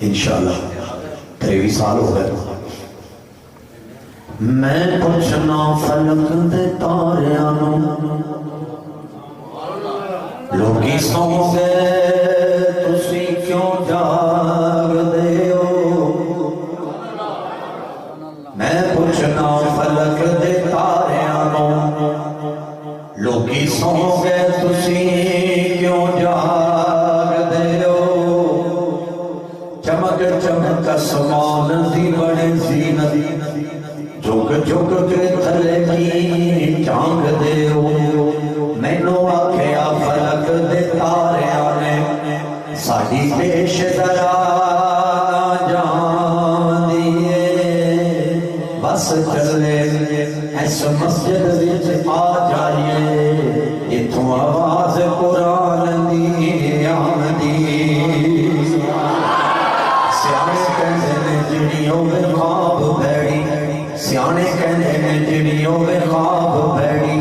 انشاءاللہ 23 سال ہو گئے میں پوچھنا فلک دے تاریاں لوگی سو گئے تسی کیوں جاگ دے ہو میں پوچھنا فلک دے تاریاں لوگی سو گئے تسی کیوں جاگ دے ہو چمک چمک اسمان دی بڑی زینت جھک جھک کے تھلے کی چانگ دے ہو مینو آکھیا فلک دے تاریاں نے ساڈی پیش ذرا جان دیے بس چلے اس مسجد وچ آ جائیے اتھوں آواز قرآن دی آمدی سیانے کہندے نے جڑی ہوے خواب بھیڑی سیانے کہندے نے جڑی ہوے خواب بھیڑی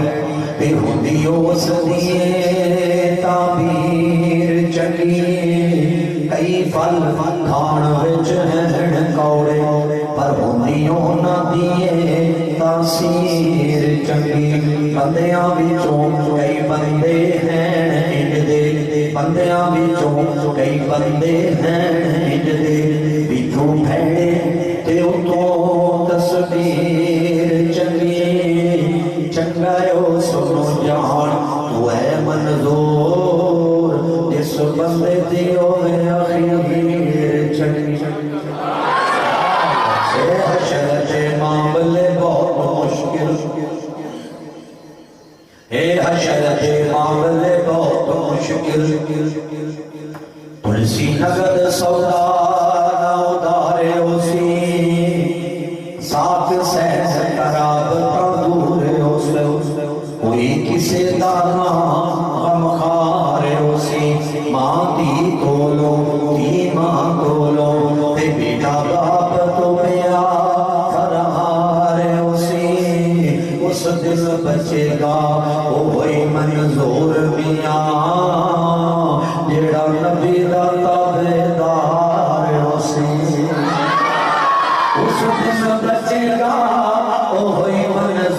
تے ہوندی اس دیے تعبیر چنگی کئی پھل کھان وچ ہیں کوڑے پر ہوندی انہاں دیے تاثیر چنگی بندیاں وچوں کئی بندے ہیں انج دے بندیاں وچوں کئی بندے ہیں انج دے وچوں بھیڑے تے اتوں تصویر چنگی چنگا او سنو جان تو ہے منظور جس بندے دی ہوئے اخیر چنگی اے حشرت معاملے بہت مشکل اے حشرت معاملے بہت مشکل تلسی نگد سودا نہ ادارے اسی ساتھ سہس کراب دور اسے کوئی کسے دانا غمخار اسی ماں دی کولو دی ماں کولو تے بیٹا باپ تو پیا فرہار اسی اس دل بچے گا وہ وہی منظور میاں جیڑا نبی دا تابعدار اسی اس دن بچے گا وہی منظور